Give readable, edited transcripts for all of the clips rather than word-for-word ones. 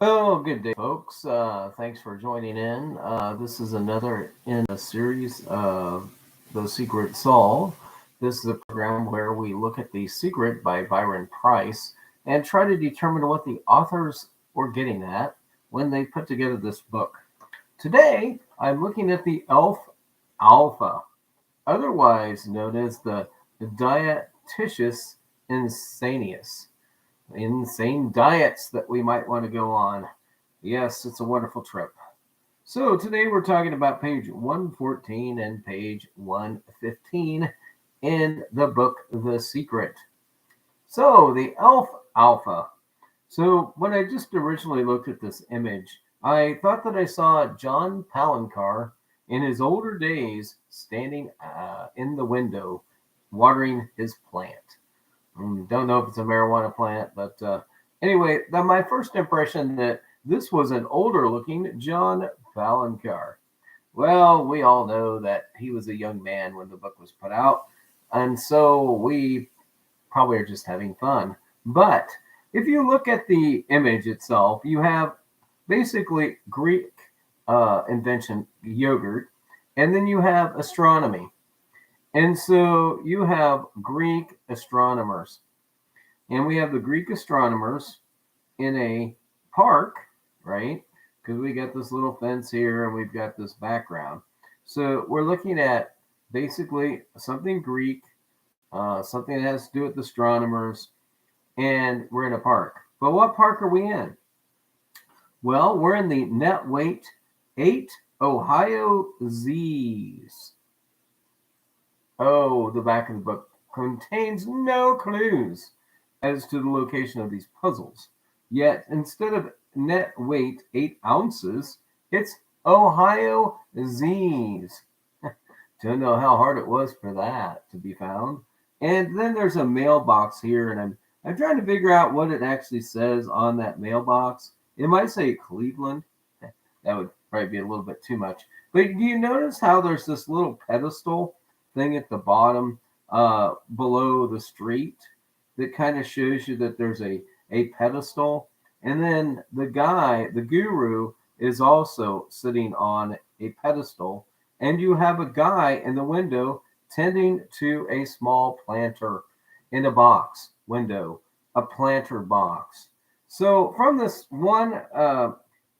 Oh, good day, folks. Thanks for joining in. This is another in a series of The Secret Solved. This is a program where we look at The Secret by Byron Price and try to determine what the authors were getting at when they put together this book. Today, I'm looking at the Elf Alpha, otherwise known as the Dietitious Insanius. Insane diets that we might want to go on. Yes, it's a wonderful trip. So today we're talking about page 114 and page 115 in the book The Secret. So the Elf Alpha. So when I just originally looked at this image, I thought that I saw John Palancar in his older days standing in the window watering his plant. Don't know if it's a marijuana plant, but anyway, my first impression that this was an older looking John Palancar. Well, we all know that he was a young man when the book was put out, and so we probably are just having fun. But if you look at the image itself, you have basically Greek invention yogurt, and then you have astronomy. And so you have Greek astronomers. And we have the Greek astronomers in a park, right? Because we got this little fence here and we've got this background. So we're looking at basically something Greek, something that has to do with astronomers, and we're in a park. But what park are we in? Well, we're in the net weight 8 Ohio Z's. Oh, the back of the book contains no clues as to the location of these puzzles. Yet, instead of net weight 8 ounces, it's Ohio Z's. Don't know how hard it was for that to be found. And then there's a mailbox here, and I'm trying to figure out what it actually says on that mailbox. It might say Cleveland. That would probably be a little bit too much. But do you notice how there's this little pedestal thing at the bottom below the street that kind of shows you that there's a pedestal? And then the guy, the guru, is also sitting on a pedestal. And you have a guy in the window tending to a small planter in a box window, a planter box. So from this one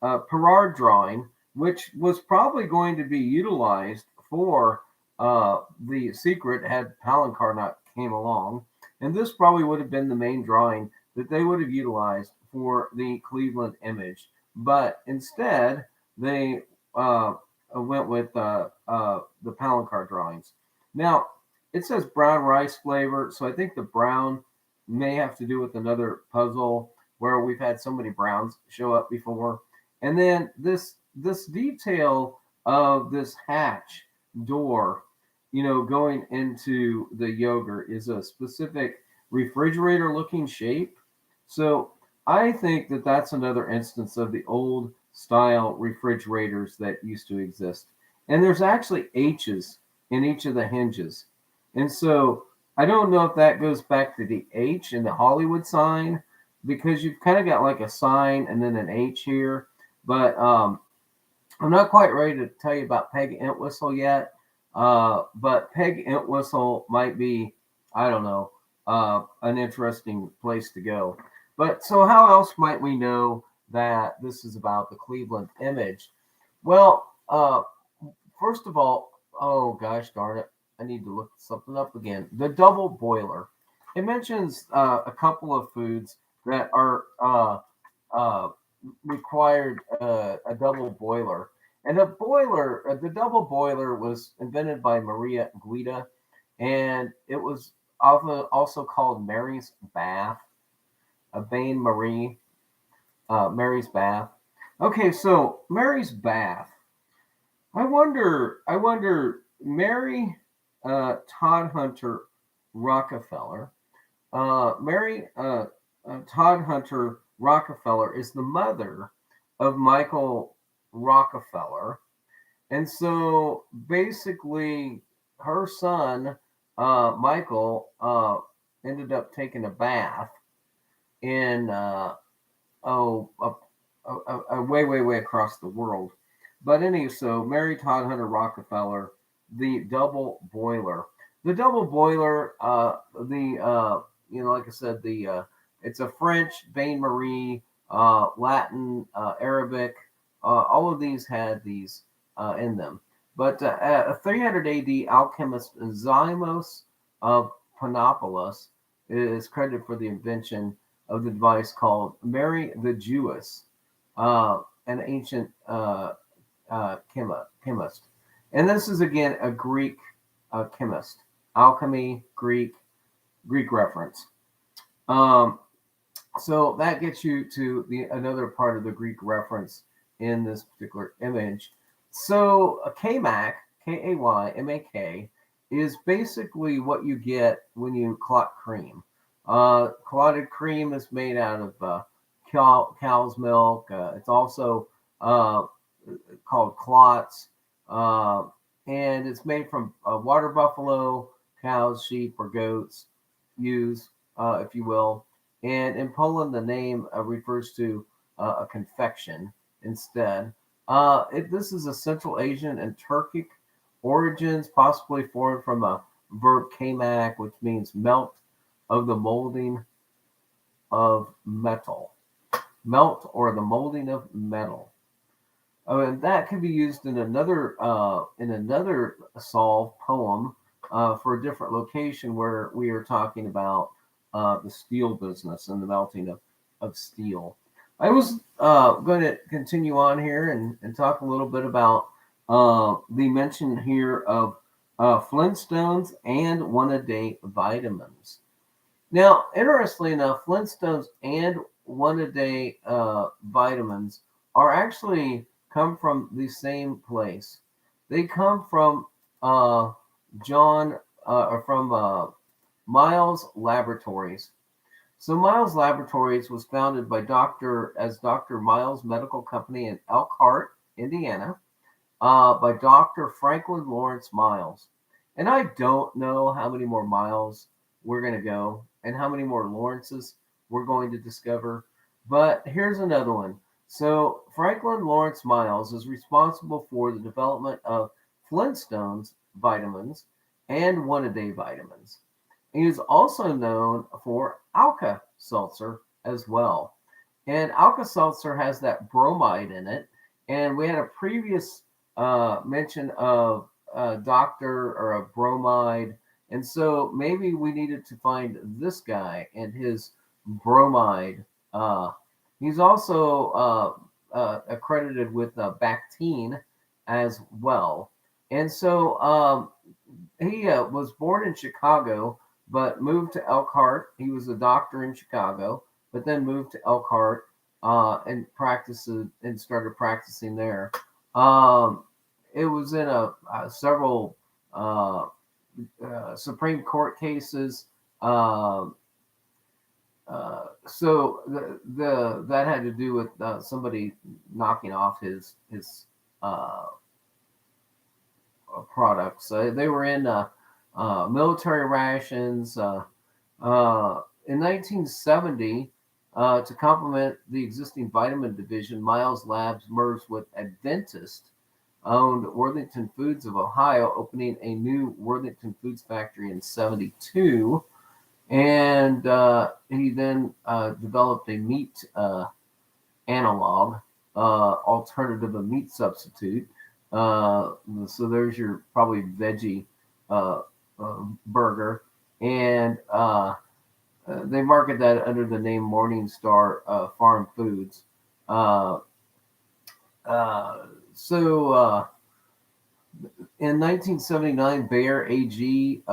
Perard drawing, which was probably going to be utilized for the secret had Palancar not came along, and this probably would have been the main drawing that they would have utilized for the Cleveland image. But instead, they went with the Palancar drawings. Now, it says brown rice flavor, so I think the brown may have to do with another puzzle where we've had so many browns show up before. And then this detail of this hatch door, going into the yogurt is a specific refrigerator looking shape. So I think that that's another instance of the old style refrigerators that used to exist. And there's actually H's in each of the hinges. And so I don't know if that goes back to the H in the Hollywood sign because you've kind of got like a sign and then an H here. But I'm not quite ready to tell you about Peg Entwistle yet. But Peg Entwistle might be, I don't know, an interesting place to go. But so, how else might we know that this is about the Cleveland image? Well, first of all, oh gosh darn it, I need to look something up again. The double boiler. It mentions a couple of foods that are uh, required a double boiler. And the double boiler was invented by Maria Guida, and it was also called Mary's Bath, a Bain Marie, Mary's Bath. Okay, so Mary's Bath. I wonder, Mary Todd Hunter Rockefeller. Mary Todd Hunter Rockefeller is the mother of Michael Rockefeller. And so basically, her son, Michael, ended up taking a bath in, oh, way across the world. But anyway, so Mary Todd Hunter Rockefeller, the double boiler. The double boiler, like I said, it's a French, Bain Marie, Latin, Arabic. All of these had these in them. But 300 AD alchemist Zymos of Panopolis is credited for the invention of the device called Mary the Jewess, an ancient chemist. And this is again a Greek chemist. Alchemy, Greek reference. So that gets you to another part of the Greek reference in this particular image. So a Kaymak, Kaymak, is basically what you get when you clot cream. Clotted cream is made out of cow's milk. It's also called clots, and it's made from water buffalo, cows, sheep, or goats, ewes, if you will. And in Poland, the name refers to a confection instead. This is a Central Asian and Turkic origins, possibly formed from a verb kamak, which means melt of the molding of metal. Melt or the molding of metal. And that can be used in another solve poem for a different location where we are talking about the steel business and the melting of steel. I was going to continue on here and talk a little bit about the mention here of Flintstones and one-a-day vitamins. Now, interestingly enough, Flintstones and one-a-day vitamins are actually come from the same place. They come from Miles Laboratories. So Miles Laboratories was founded by Dr. Miles Medical Company in Elkhart, Indiana, by Dr. Franklin Lawrence Miles. And I don't know how many more miles we're going to go and how many more Lawrences we're going to discover. But here's another one. So Franklin Lawrence Miles is responsible for the development of Flintstones vitamins and one-a-day vitamins. He is also known for Alka-Seltzer as well. And Alka-Seltzer has that bromide in it. And we had a previous mention of a doctor or a bromide. And so maybe we needed to find this guy and his bromide. He's also accredited with Bactine as well. And so he was born in Chicago, but moved to Elkhart. He was a doctor in Chicago, but then moved to Elkhart and started practicing there. It was in several Supreme Court cases. So that had to do with somebody knocking off his products. They were in military rations. In 1970, to complement the existing vitamin division, Miles Labs merged with Adventist owned Worthington Foods of Ohio, opening a new Worthington Foods factory in 1972. And he then developed a meat analog, alternative, a meat substitute. So there's your probably veggie burger. And they market that under the name Morningstar Farm Foods. So in 1979, Bayer AG,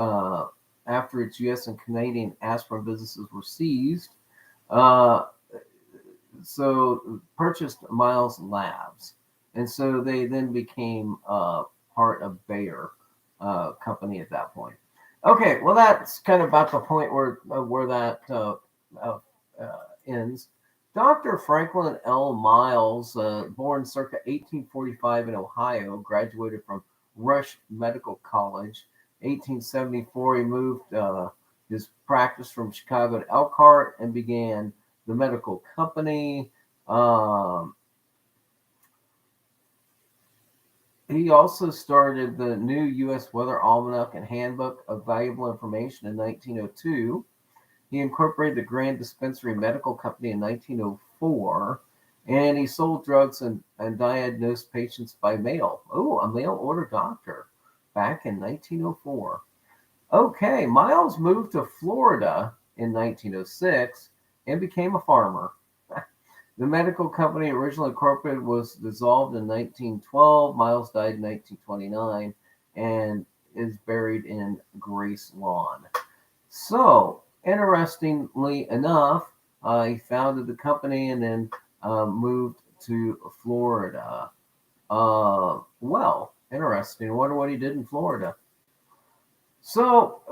after its U.S. and Canadian aspirin businesses were seized, so purchased Miles Labs. And so they then became part of Bayer company at that point. Okay, well, that's kind of about the point where that ends. Dr. Franklin L. Miles, born circa 1845 in Ohio, graduated from Rush Medical College. 1874, he moved his practice from Chicago to Elkhart and began the medical company. He also started the new U.S. Weather Almanac and Handbook of Valuable Information in 1902. He incorporated the Grand Dispensary Medical Company in 1904, and he sold drugs and diagnosed patients by mail. Oh, a mail order doctor back in 1904. Okay, Miles moved to Florida in 1906 and became a farmer. The medical company originally incorporated was dissolved in 1912. Miles died in 1929 and is buried in Grace Lawn. So, interestingly enough, he founded the company and then moved to Florida. Well, interesting. I wonder what he did in Florida. So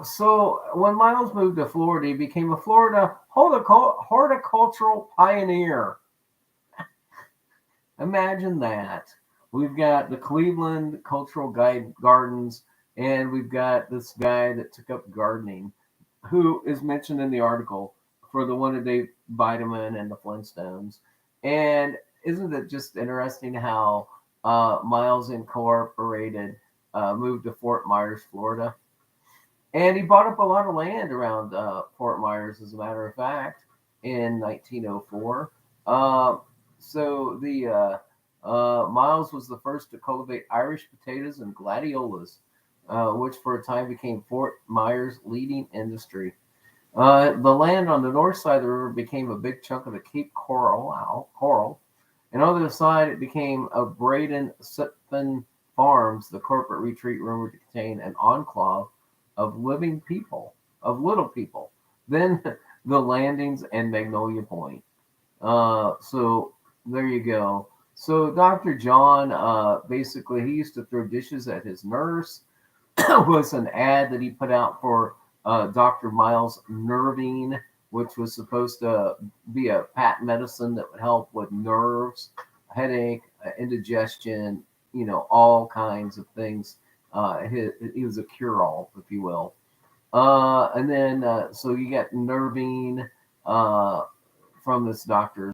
when Miles moved to Florida, he became a Florida horticultural pioneer. Imagine that. We've got the Cleveland Cultural Gardens, and we've got this guy that took up gardening, who is mentioned in the article for the one a day vitamin and the Flintstones. And isn't it just interesting how Miles Incorporated moved to Fort Myers, Florida? And he bought up a lot of land around Fort Myers, as a matter of fact, in 1904. Uh, so the Miles was the first to cultivate Irish potatoes and gladiolas, which for a time became Fort Myers' leading industry. The land on the north side of the river became a big chunk of the Cape Coral, and on the other side it became a Braden Sutphen Farms, the corporate retreat rumored to contain an enclave of living people, of little people. Then the landings and Magnolia Point. So there you go. So Dr. John, basically, he used to throw dishes at his nurse. Was an ad that he put out for Dr. Miles Nervine, which was supposed to be a patent medicine that would help with nerves, headache, indigestion, all kinds of things. He was a cure-all, if you will. And then, so you got Nervine from this doctor.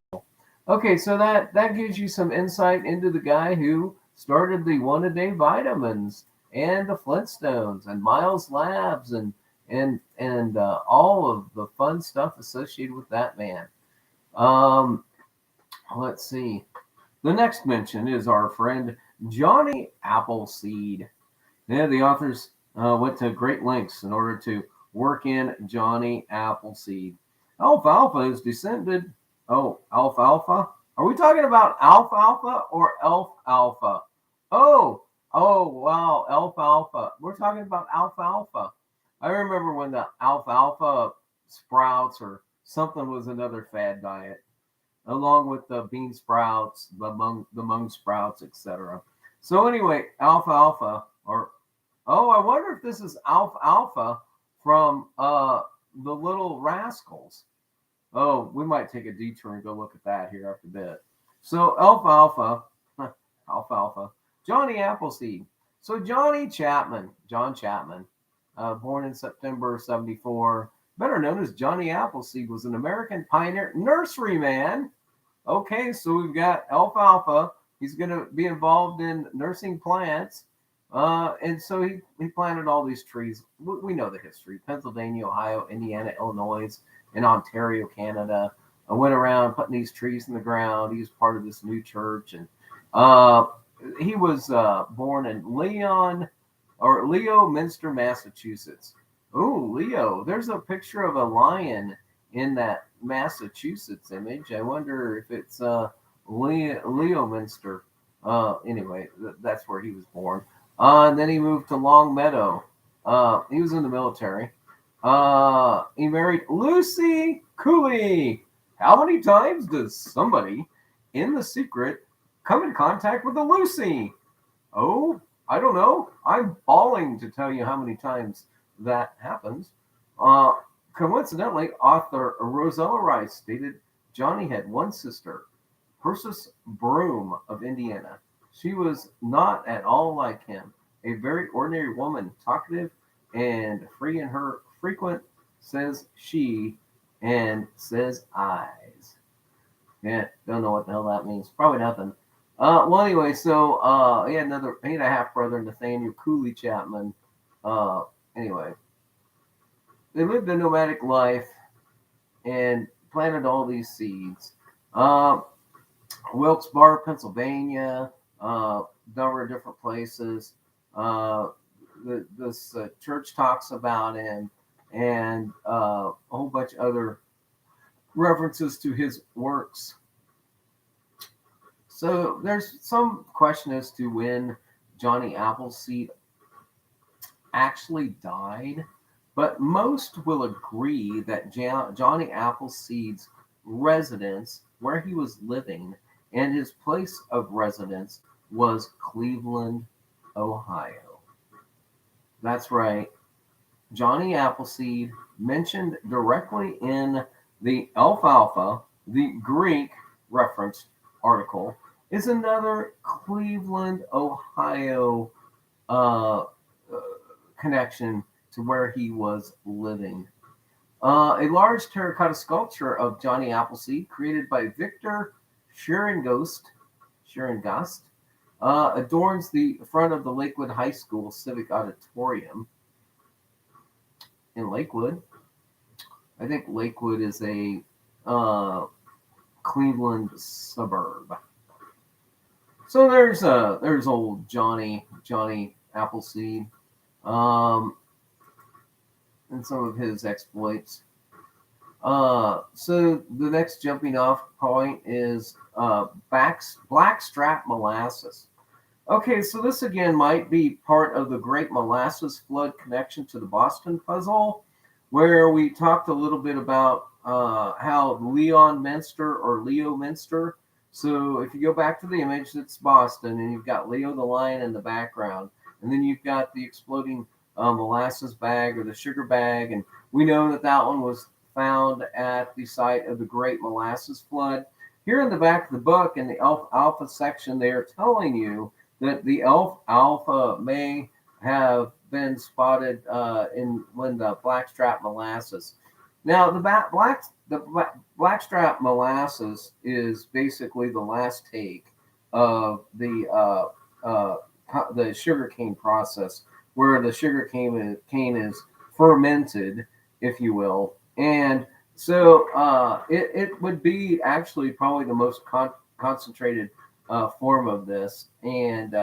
Okay, so that gives you some insight into the guy who started the one-a-day vitamins and the Flintstones and Miles Labs and all of the fun stuff associated with that man. Um, let's see. The next mention is our friend Johnny Appleseed. Yeah, the authors went to great lengths in order to work in Johnny Appleseed. Alfalfa is descended. Oh, alfalfa? Are we talking about alfalfa or elf alpha? Oh, oh, wow, alfalfa. We're talking about alfalfa. I remember when the alfalfa sprouts or something was another fad diet, along with the bean sprouts, the mung sprouts, etc. So anyway, alfalfa or oh, I wonder if this is alfalfa from the Little Rascals. Oh, we might take a detour and go look at that here after a bit. So alfalfa, alfalfa, Johnny Appleseed. So John Chapman, born in September 74, better known as Johnny Appleseed, was an American pioneer nurseryman. Okay, so we've got alfalfa. He's going to be involved in nursing plants. And so he planted all these trees. We know the history: Pennsylvania, Ohio, Indiana, Illinois, and Ontario, Canada. I went around putting these trees in the ground. He was part of this new church, and uh, he was born in Leominster, Massachusetts. Oh, Leo! There's a picture of a lion in that Massachusetts image. I wonder if it's Leominster. Anyway, that's where he was born. And then he moved to Long Meadow. He was in the military. He married Lucy Cooley. How many times does somebody in the secret come in contact with a Lucy? Oh, I don't know. I'm bawling to tell you how many times that happens. Uh, Coincidentally, author Rosella Rice stated Johnny had one sister, Persis Broom of Indiana. She was not at all like him, a very ordinary woman, talkative and free in her frequent, says she, and says eyes. Yeah, don't know what the hell that means. Probably nothing. Well, anyway, so he had a half brother, Nathaniel Cooley Chapman. Uh, anyway, they lived a nomadic life and planted all these seeds. Uh, Wilkes-Barre, Pennsylvania, number of different places. Uh, this church talks about him, and a whole bunch of other references to his works. So there's some question as to when Johnny Appleseed actually died, but most will agree that Johnny Appleseed's residence, where he was living, and his place of residence was Cleveland, Ohio. That's right. Johnny Appleseed, mentioned directly in the Alfalfa, the Greek referenced article, is another Cleveland, Ohio uh, connection to where he was living. A large terracotta sculpture of Johnny Appleseed, created by Victor Schierengast, adorns the front of the Lakewood High School Civic Auditorium in Lakewood. I think Lakewood is a Cleveland suburb. So there's old Johnny Appleseed, and some of his exploits. So the next jumping off point is blackstrap molasses. Okay, so this again might be part of the Great Molasses Flood connection to the Boston puzzle, where we talked a little bit about how Leon Minster or Leo Minster. So if you go back to the image, it's Boston, and you've got Leo the lion in the background, and then you've got the exploding molasses bag or the sugar bag, and we know that that one was found at the site of the Great Molasses Flood. Here in the back of the book, in the Alpha section, they are telling you that the alpha may have been spotted in when the blackstrap molasses. Now, the blackstrap molasses is basically the last take of the sugarcane process, where the cane is fermented, if you will, and so it would be actually probably the most concentrated form of this, and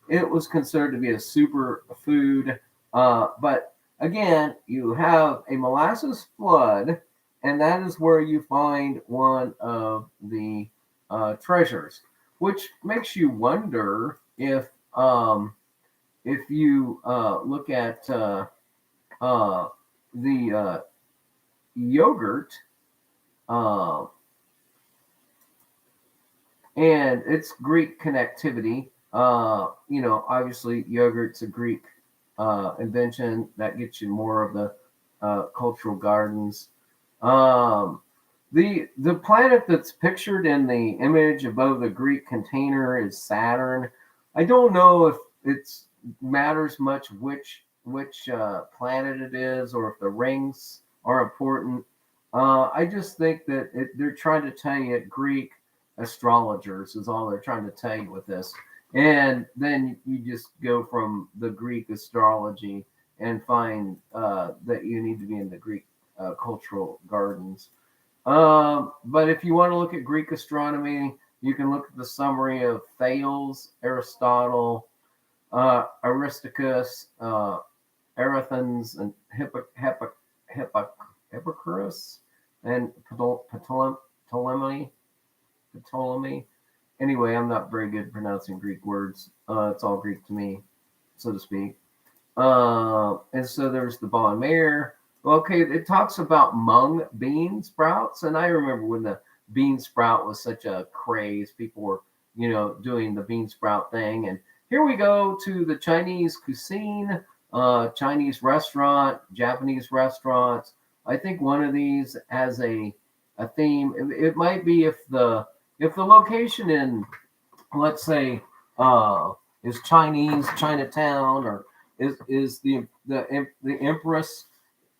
it was considered to be a super food. But again, you have a molasses flood, and that is where you find one of the treasures, which makes you wonder if you look at the yogurt. And its Greek connectivity. Obviously, yogurt's a Greek invention that gets you more of the cultural gardens. The planet that's pictured in the image above the Greek container is Saturn. I don't know if it matters much which planet it is, or if the rings are important. I just think that they're trying to tell you Greek astrologers is all they're trying to tell you with this, and then you just go from the Greek astrology and find that you need to be in the Greek cultural gardens. But if you want to look at Greek astronomy, you can look at the summary of Thales, Aristotle, Aristarchus, Eratosthenes, and Hippocrates, and Ptolemy. Anyway, I'm not very good at pronouncing Greek words. It's all Greek to me, so to speak. And so there's the Bon Mare. Okay, it talks about mung bean sprouts, and I remember when the bean sprout was such a craze. People were, doing the bean sprout thing. And here we go to the Chinese cuisine, Chinese restaurant, Japanese restaurants. I think one of these has a theme. It might be if the location in, let's say, is Chinese Chinatown, or is the Empress,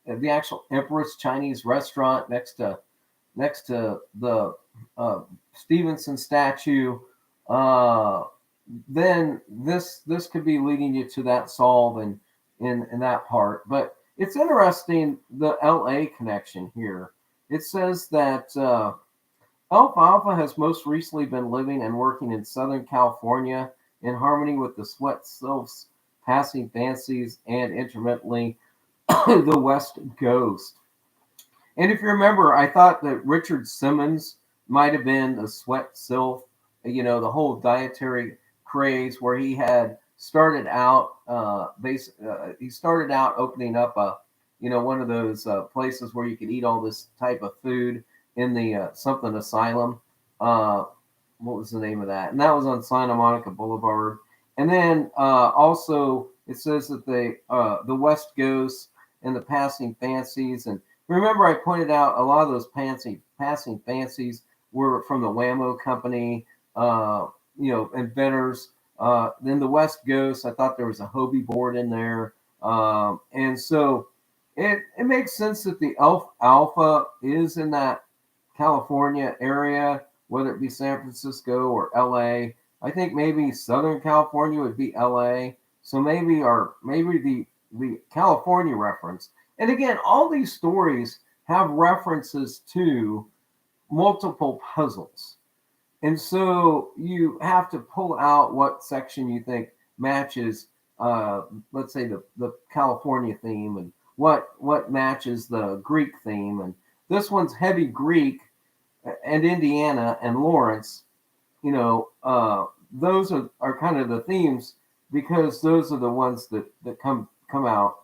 the actual Empress Chinese restaurant next to the Stevenson statue. uh, then this could be leading you to that solve in that part. But it's interesting, the LA connection here. It says that Alfalfa has most recently been living and working in Southern California in harmony with the sweat sylphs, passing fancies, and intermittently the West Ghost. And if you remember, I thought that Richard Simmons might have been the sweat sylph, the whole dietary craze where he had started out, he started out opening up one of those places where you could eat all this type of food in the something asylum. Uh, what was the name of that? And that was on Santa Monica Boulevard. And then also it says that the West Ghost and the Passing Fancies. And remember, I pointed out a lot of those passing fancies were from the Whammo company, inventors. Then the West Ghost, I thought there was a Hobie board in there. And so it makes sense that the Alpha is in that California area, whether it be San Francisco or LA. I think maybe Southern California would be LA. So maybe the California reference. And again, all these stories have references to multiple puzzles. And so you have to pull out what section you think matches, let's say, the California theme, and what matches the Greek theme. And this one's heavy Greek, and Indiana and Lawrence. Those are kind of the themes, because those are the ones that come out.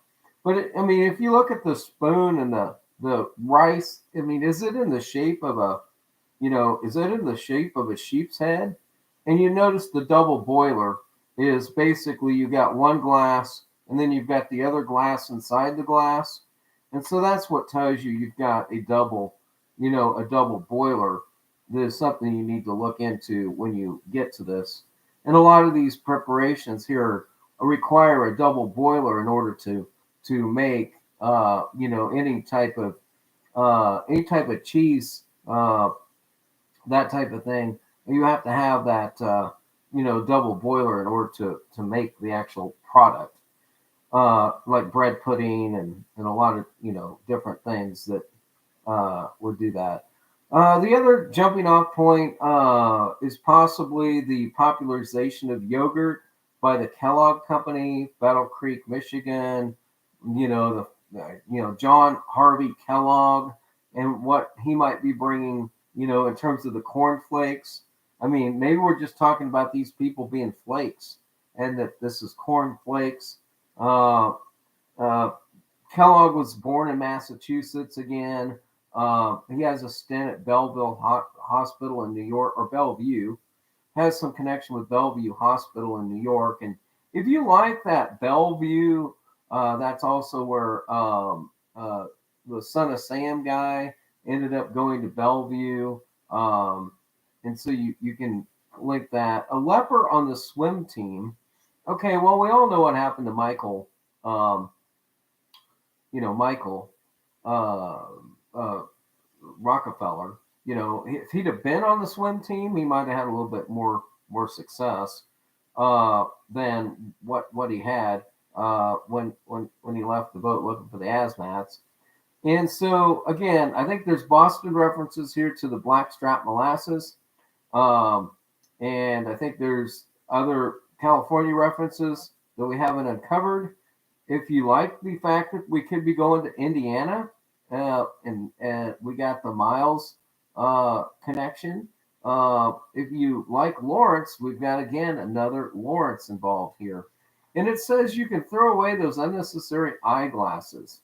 But I mean, if you look at the spoon and the rice, I mean, is it in the shape of a sheep's head? And you notice the double boiler is basically, you got one glass and then you've got the other glass inside the glass. And so that's what tells you you've got a double boiler. There's something you need to look into when you get to this. And a lot of these preparations here require a double boiler in order to make any type of cheese, that type of thing. You have to have that double boiler in order to make the actual product, like bread pudding and a lot of different things that would do that. The other jumping off point is possibly the popularization of yogurt by the Kellogg Company, Battle Creek, Michigan. John Harvey Kellogg, and what he might be bringing, in terms of the corn flakes. I mean, maybe we're just talking about these people being flakes, and that this is corn flakes. Kellogg was born in Massachusetts again. He has a stint at Belleville Hospital in New York, or Bellevue, has some connection with Bellevue Hospital in New York. And if you like that Bellevue, that's also where the Son of Sam guy ended up going to Bellevue. And so you can link that. A leper on the swim team. Okay, well, we all know what happened to Michael. Michael Rockefeller. If he'd have been on the swim team, he might have had a little bit more success than what he had when he left the boat looking for the Asmats. And so again, I think there's Boston references here to the blackstrap molasses, and I think there's other California references that we haven't uncovered. If you like the fact that we could be going to Indiana, and we got the Miles connection. If you like Lawrence, we've got again another Lawrence involved here. And it says you can throw away those unnecessary eyeglasses.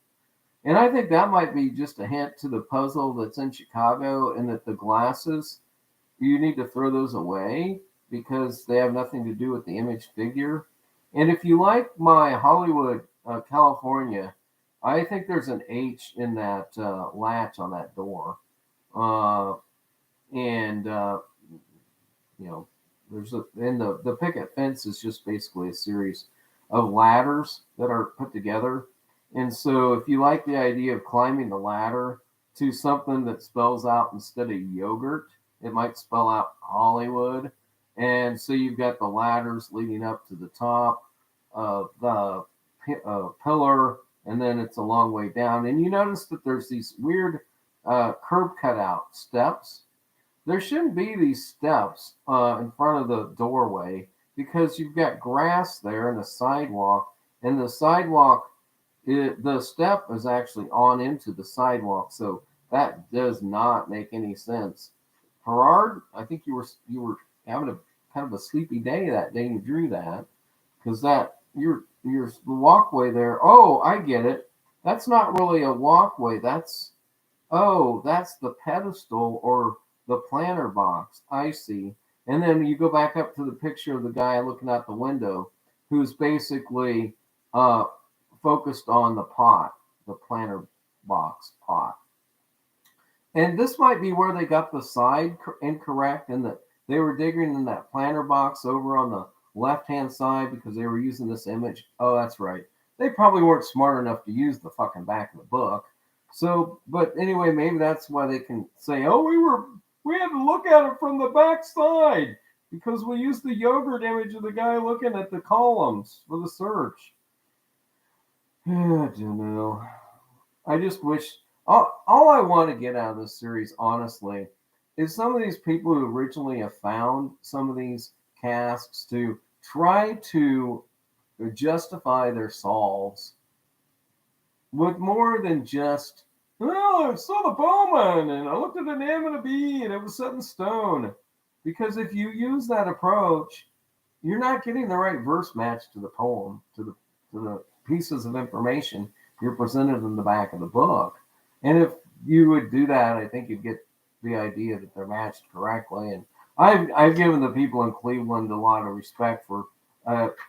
And I think that might be just a hint to the puzzle that's in Chicago, and that the glasses, you need to throw those away because they have nothing to do with the image figure. And if you like my Hollywood, California, I think there's an H in that latch on that door. There's the picket fence is just basically a series of ladders that are put together. And so if you like the idea of climbing the ladder to something that spells out, instead of yogurt, it might spell out Hollywood. And so you've got the ladders leading up to the top of the pillar, and then it's a long way down. And you notice that there's these weird curb cutout steps. There shouldn't be these steps in front of the doorway because you've got grass there and a sidewalk, and the sidewalk, the step is actually on into the sidewalk, so that does not make any sense. Gerard, I think you were having a kind of a sleepy day that day you drew that, because that your the walkway there. Oh, I get it. That's not really a walkway. That's the pedestal or the planter box. I see. And then you go back up to the picture of the guy looking out the window, who's basically uh, focused on the pot, the planter box pot. And this might be where they got the side incorrect, and that they were digging in that planter box over on the left-hand side because they were using this image. Oh, that's right. They probably weren't smart enough to use the fucking back of the book. So, but anyway, maybe that's why they can say, "Oh, we had to look at it from the back side because we used the yogurt image of the guy looking at the columns for the search." I don't know. I just wish all I want to get out of this series, honestly, is some of these people who originally have found some of these casks to try to justify their solves with more than just, well, I saw the Bowman and I looked at an M and a B and it was set in stone. Because if you use that approach, you're not getting the right verse match to the poem, to the pieces of information you're presented in the back of the book. And if you would do that, I think you'd get the idea that they're matched correctly. And I've given the people in Cleveland a lot of respect for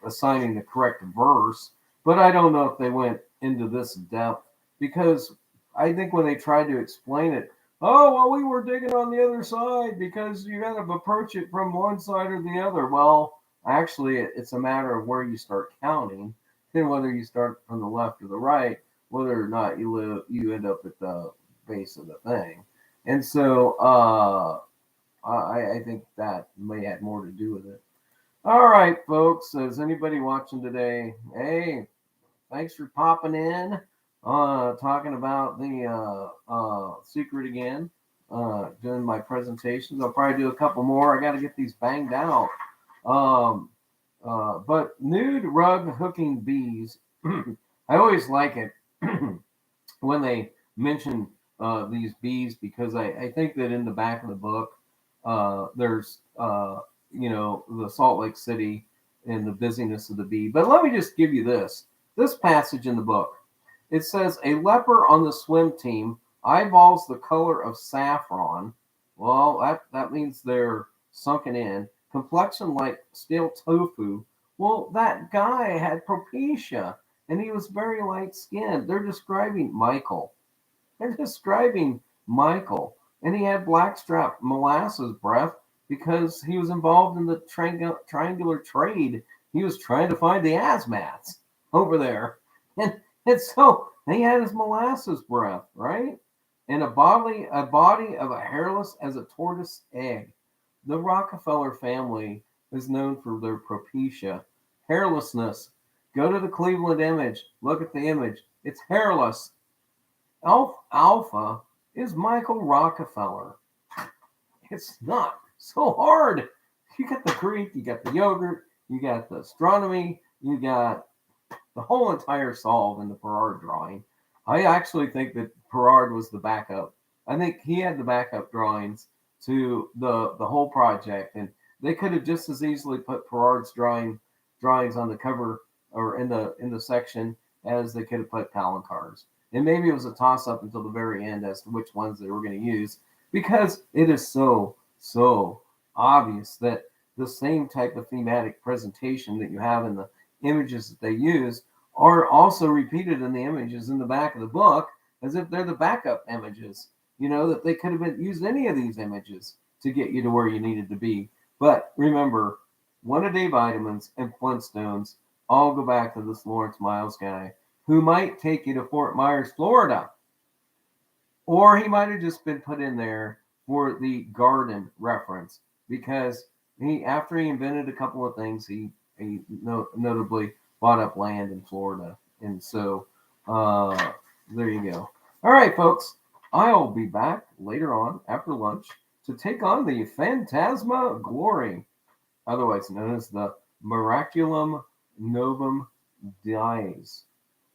assigning the correct verse, but I don't know if they went into this depth because I think when they tried to explain it, oh, well, we were digging on the other side because you got to approach it from one side or the other. Well, actually, it's a matter of where you start counting, then whether you start from the left or the right, whether or not you end up at the base of the thing. And so I think that may have more to do with it. All right, folks. Is anybody watching today? Hey, thanks for popping in. Talking about the secret again. Doing my presentations. I'll probably do a couple more. I got to get these banged out. But nude rug hooking bees. I always like it when they mention these bees because I think that in the back of the book there's the Salt Lake City and the busyness of the bee. But let me just give you this passage in the book. It says a leper on the swim team, eyeballs the color of saffron. Well, that means they're sunken in. Complexion like stale tofu. Well, that guy had propecia and he was very light skinned. They're describing Michael. They're describing Michael. And he had blackstrap molasses breath because he was involved in the triangular trade. He was trying to find the asthmats over there. And so he had his molasses breath, right? And a body of a hairless as a tortoise egg. The Rockefeller family is known for their propecia, hairlessness. Go to the Cleveland image. Look at the image. It's hairless. Alpha is Michael Rockefeller. It's not so hard. You got the Greek, you got the yogurt, you got the astronomy, you got the whole entire solve in the Perard drawing. I actually think that Perard was the backup. I think he had the backup drawings to the whole project, and they could have just as easily put Perard's drawings on the cover or in the section as they could have put Palancar's. And maybe it was a toss-up until the very end as to which ones they were going to use, because it is so obvious that the same type of thematic presentation that you have in the images that they use are also repeated in the images in the back of the book, as if they're the backup images. That they could have used any of these images to get you to where you needed to be. But remember, one-a-day vitamins and Flintstones all go back to this Lawrence Miles guy, who might take you to Fort Myers, Florida. Or he might have just been put in there for the garden reference, because After he invented a couple of things, he notably bought up land in Florida, and so there you go. All right, folks, I'll be back later on after lunch to take on the Phantasma Glory, otherwise known as the Miraculum Novum Dies.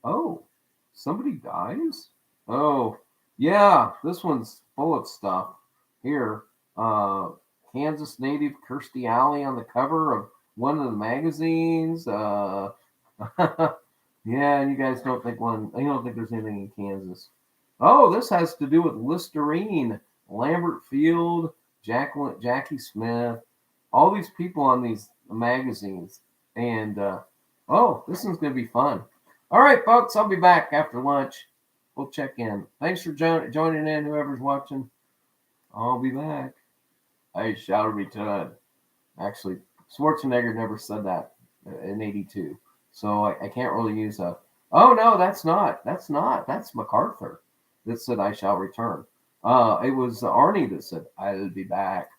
Oh, somebody dies? Oh, yeah, this one's full of stuff. Here, uh, Kansas native Kirstie Alley on the cover of one of the magazines. Yeah, you guys don't think you don't think there's anything in Kansas. Oh, this has to do with Listerine, Lambert Field, Jackie Smith, all these people on these magazines. And oh, this one's going to be fun. All right, folks, I'll be back after lunch. We'll check in. Thanks for joining in, whoever's watching. I'll be back. I shall return. Actually, Schwarzenegger never said that in '82, so I can't really use a. Oh no, that's not. That's not. That's MacArthur that said I shall return. It was Arnie that said I'll be back.